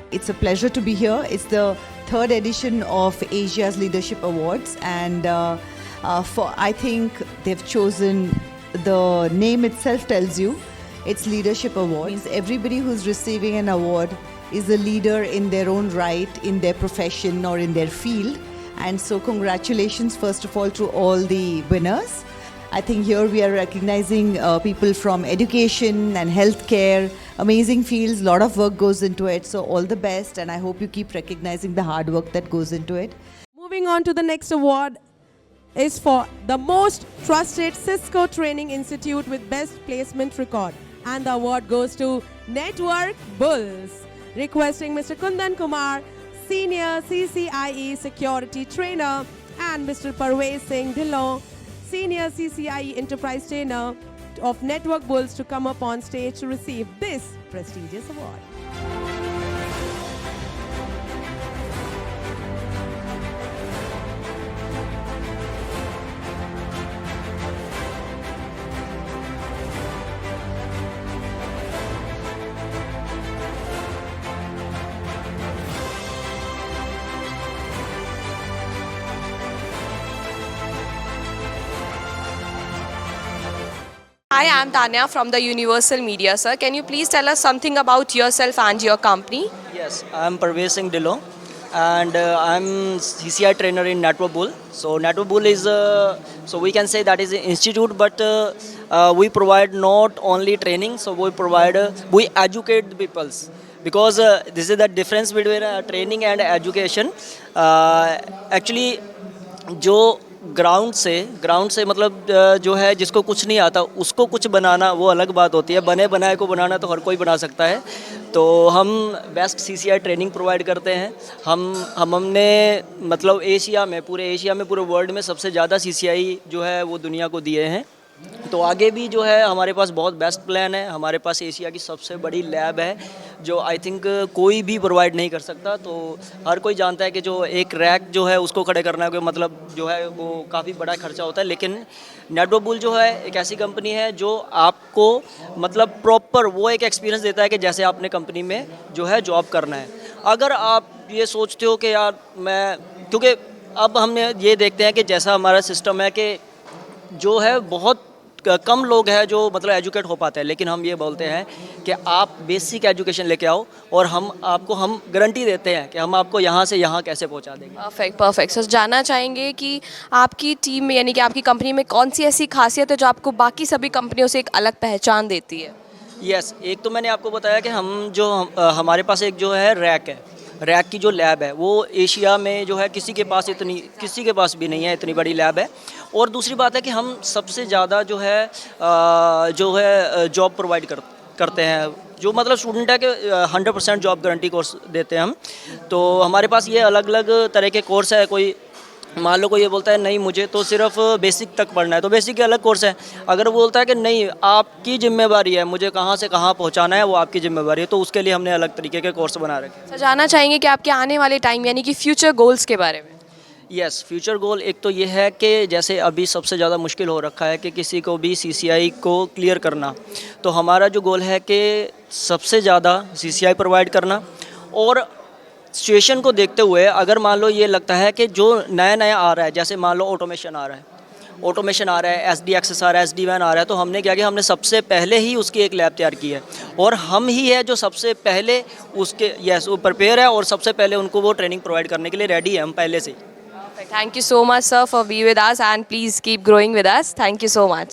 It's a pleasure to be here. It's the third edition of Asia's Leadership Awards, and I think they've chosen, the name itself tells you, it's Leadership Awards. It means everybody who's receiving an award is a leader in their own right, in their profession or in their field. And so congratulations first of all to all the winners. I think here we are recognizing people from education and healthcare, amazing fields, a lot of work goes into it. So all the best, and I hope you keep recognizing the hard work that goes into it. Moving on to the next award is for the most trusted Cisco Training Institute with best placement record. And the award goes to Network Bulls. Requesting Mr. Kundan Kumar, Senior CCIE Security Trainer, and Mr. Parvez Singh Dhillon, Senior CCIE Enterprise Trainer of Network Bulls, to come up on stage to receive this prestigious award. Hi, I'm Tanya from the Universal Media, sir. Can you please tell us something about yourself and your company? Yes, I'm Parvez Singh Dhillon, and I'm CCI trainer in Network Bull. So Network Bull is, so we can say that is an institute, but we provide not only training, so we educate the peoples. Because this is the difference between training and education. Actually, जो ground से मतलब जो है जिसको कुछ नहीं आता उसको कुछ बनाना वो अलग बात होती है, बने बनाए को बनाना तो हर कोई बना सकता है। तो हम बेस्ट सीसीआई ट्रेनिंग प्रोवाइड करते हैं। हमने मतलब पूरे एशिया में पूरे वर्ल्ड में सबसे ज़्यादा सीसीआई जो है वो दुनिया को दिए हैं। तो आगे भी जो है हमारे पास बहुत बेस्ट प्लान है। हमारे पास एशिया की सबसे बड़ी लैब है जो आई थिंक कोई भी प्रोवाइड नहीं कर सकता। तो हर कोई जानता है कि जो एक रैक जो है उसको खड़े करना है मतलब जो है वो काफ़ी बड़ा खर्चा होता है, लेकिन नेटवर्क बुल जो है एक ऐसी कंपनी है जो आपको मतलब प्रॉपर वो एक एक्सपीरियंस देता है कि जैसे आपने कंपनी में जो है जॉब करना है। अगर आप ये सोचते हो कि यार क्योंकि अब हमने ये देखते हैं कि जैसा हमारा सिस्टम है कि जो है बहुत कम लोग हैं जो मतलब एजुकेट हो पाते हैं, लेकिन हम ये बोलते हैं कि आप बेसिक एजुकेशन लेके आओ और हम गारंटी देते हैं कि हम आपको यहाँ से यहाँ कैसे पहुँचा देंगे। परफेक्ट सर, जानना चाहेंगे कि आपकी टीम में यानी कि आपकी कंपनी में कौन सी ऐसी खासियत है जो आपको बाकी सभी कंपनियों से एक अलग पहचान देती है? यस, एक तो मैंने आपको बताया कि हमारे पास एक जो है रैक की जो लैब है वो एशिया में जो है किसी के पास भी नहीं है, इतनी बड़ी लैब है। और दूसरी बात है कि हम सबसे ज़्यादा जो है जॉब प्रोवाइड करते हैं, जो मतलब स्टूडेंट है कि 100% जॉब गारंटी कोर्स देते हैं हम। तो हमारे पास ये अलग अलग तरह के कोर्स है। कोई मान लो कोई ये बोलता है नहीं मुझे तो सिर्फ बेसिक तक पढ़ना है, तो बेसिक के अलग कोर्स है। अगर वो बोलता है कि नहीं आपकी जिम्मेवारी है, मुझे कहाँ से कहाँ पहुँचाना है वो आपकी जिम्मेवारी है, तो उसके लिए हमने अलग तरीके के कोर्स बना रखे हैं। सर जानना चाहेंगे कि आपके आने वाले टाइम यानी कि फ्यूचर गोल्स के बारे में। यस, फ्यूचर गोल एक तो ये है कि जैसे अभी सबसे ज़्यादा मुश्किल हो रखा है कि किसी को भी सीसीआई को क्लियर करना, तो हमारा जो गोल है कि सबसे ज़्यादा सीसीआई प्रोवाइड करना। और सिचुएशन को देखते हुए अगर मान लो ये लगता है कि जो नया आ रहा है, जैसे मान लो ऑटोमेशन आ रहा है, SD एक्सेस आ रहा है, SD-WAN आ रहा है, तो हमने क्या किया, हमने सबसे पहले ही उसकी एक लैब तैयार की है और हम ही है जो सबसे पहले उसके वो प्रिपेयर है और सबसे पहले उनको वो ट्रेनिंग प्रोवाइड करने के लिए रेडी है हम पहले से। Thank you so much, sir, for being with us, and please keep growing with us. Thank you so much.